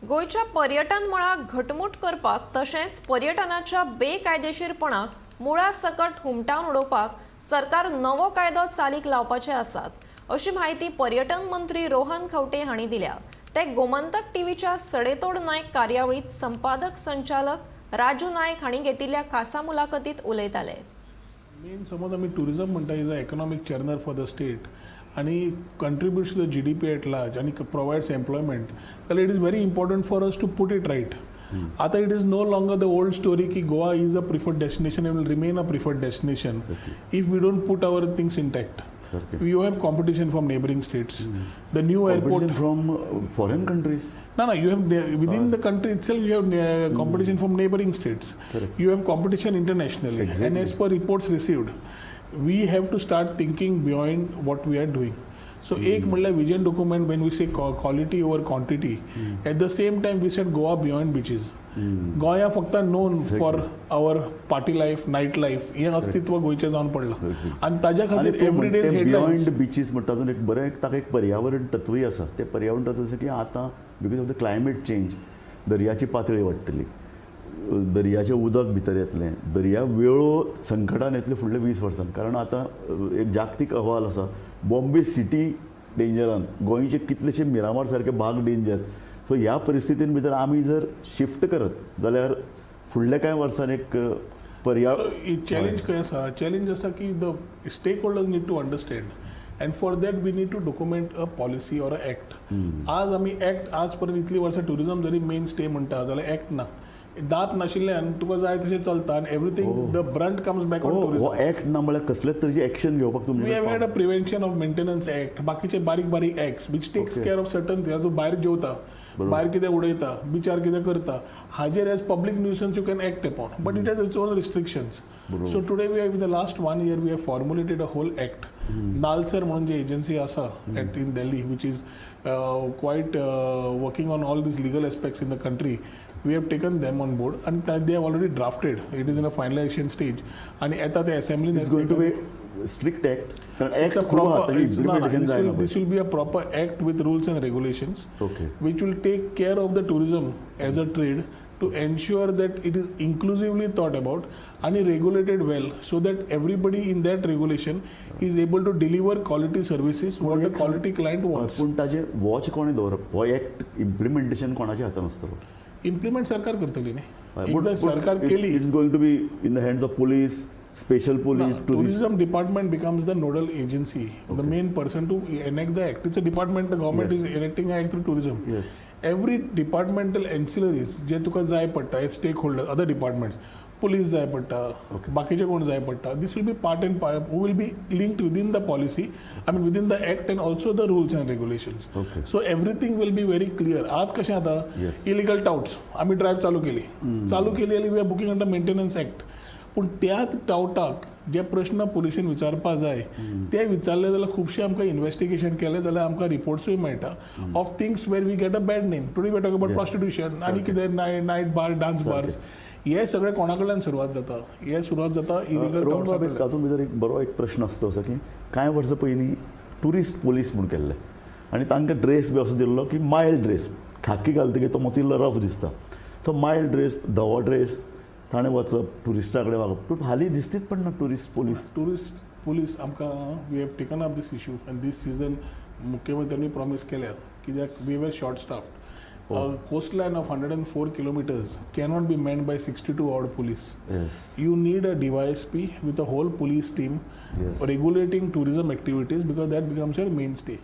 गोयच्या पर्यटन मळाक घटमूट करपाक तशेंच पर्यटनाच्या बेकायदेशीरपणाक मुळा सकट हुमटावन उडोवपाक सरकार नवो कायदो चालीक लावपाचे आसात अशी माहिती पर्यटन मंत्री रोहन खंवटे हांणी दिल्या। ते गोमंतक टीव्हीच्या सडेतोड नायक कार्यावळीत संपादक संचालक राजू नायक हांणी घेतिल्ल्या खासा मुलाखतीत उलयताले। मेन समज आमी टुरिजम म्हणटा is a economic churner for the state आणि contributes to the GDP at large आणि प्रोवाइड्स एम्प्लॉयमेंट, जाल्यार it is very important for us to put it right. आता it is no longer the old story की Goa is a preferred destination and will remain a preferred destination if we don't put our things intact. You have competition from neighboring states. The new airport from foreign countries. No, you have within the country itself. You have competition from neighboring states. Correct. You have competition internationally. Exactly. And as per reports received, we have to start thinking beyond what we are doing. So, एक मतलब vision document when we say quality over quantity. At the same time, we said Goa beyond beaches. Goa फक्त known for our party life, night life हे अस्तित्व गोयचे जावन पडलां आणि ताज्या खातीर एवरीडे हेडलायन्स बियॉन्ड बीचीस म्हणटा तातूंत एक बरें ताका एक पर्यावरण तत्वूय आसा। ते पर्यावरण तत्व आसा की आतां because of the climate change दर्याची पातळी वाडटली, दर्याचें उदक भितर येतलें, दर्या वेळो संकटान येतले फुडले 20 वर्सांत। कारण आतां एक जागतीक अहवाल आसा, बॉम्बे सिटी डेंजरान, गोंयचे कितलेशे मिरामार सारके भाग डेंजर। सो ह्या परिस्थितीन भितर आमी जर शिफ्ट करत जाल्यार फुडल्या कांय वर्सांनी एक पर्यावरण चॅलेंज खंय आसा, चॅलेंज आसा की the stakeholders need to understand and for that we need to document a policy or a act. आज आमी ॲक्ट आज पर्यंत इतली वर्सां टुरिजम जरी मेन स्टे म्हणटा जाल्यार ॲक्ट ना, दात नाशिल्ल्यान तुका जाय तशें चलता आनी everything the Brunt comes back on tourism. Act ना म्हळ्यार कसलेच तरेची एक्शन घेवपाक वी तुमचे have had a prevention of maintenance act, बाकीचे बारीक बारीक acts which takes care of certain thing. तूं भायर जेवता, भायर कितें उडयता, बिचार कितें करता, हाजेर as public nuisance you can act upon, but it has its own restrictions. So today we have in the last 1 year we have formulated a whole act. NALSAR म्हणून जी एजन्सी आसा at in Delhi which is quite working on all these legal aspects in the country, we have taken them on board and they have already drafted. It is in a finalization stage and at the assembly is going to be strict act. It's a proper this will be a proper act with rules and regulations, which will take care of the tourism as a trade to ensure that it is inclusively thought about and regulated well, so that everybody in that regulation is able to deliver quality services what the quality client wants. पण ताजे watch कोणी दवरप, हो act implementation कोणाच्या हातान आसतलो? Implement सरकार करतली न्ही, एकदा सरकार केली it's going to be in the hands of police, special police, tourism department becomes the nodal agency, the main person to enact the act. It's a department, the government is enacting an act through tourism. Every departmental ancillaries जे तुका जाय पडटा as stakeholder, other departments, police जाय पडटा, बाकीचे कोण जाय पडटा, this will be part and part who will be linked within the policy, I mean within the act and also the rules and regulations. So everything will be very clear. आज कशें आता illegal touts आमी drive चालू केली आनी we are booking under maintenance act, पूण त्याच टावटाक जे प्रश्न पुलिसेन विचारपा जाय ते विचारले जाल्यार खुबशे आमकां इन्व्हेस्टिगेशन केले जाल्यार आमकां रिपोर्ट्सूय मेळटा of things where we get a bad name. Today we talk about prostitution आनी कितें नायट बार, डान्स बार्स, हे सगळे कोणा कडल्यान सुरवात जाता? हे सुरवात जाता इलिगल टाउट्स। तातूंत भितर एक बरो एक प्रश्न आसता असो की कांय वर्सां पयलीं टुरिस्ट पुलीस म्हूण केल्ले आनी तांकां ड्रेस बी असो दिल्लो की मायल्ड ड्रेस, खाकी घालतकीर तो मातसो इल्लो रफ दिसता, सो मायल्ड ड्रेस, धवो ड्रेस ताणें वचप, टुरिस्टा कडेन वागप। पूण हालीं दिसतीच पडना टुरिस्ट पुलीस आमकां we have taken up this issue and these season मुख्यमंत्र्यांनी प्रॉमीस केल्या कित्याक we were short staffed. Coastline of 104 kilometers cannot be manned by 62 odd police. You need a DYSP with a whole police team regulating tourism activities because that becomes your mainstay.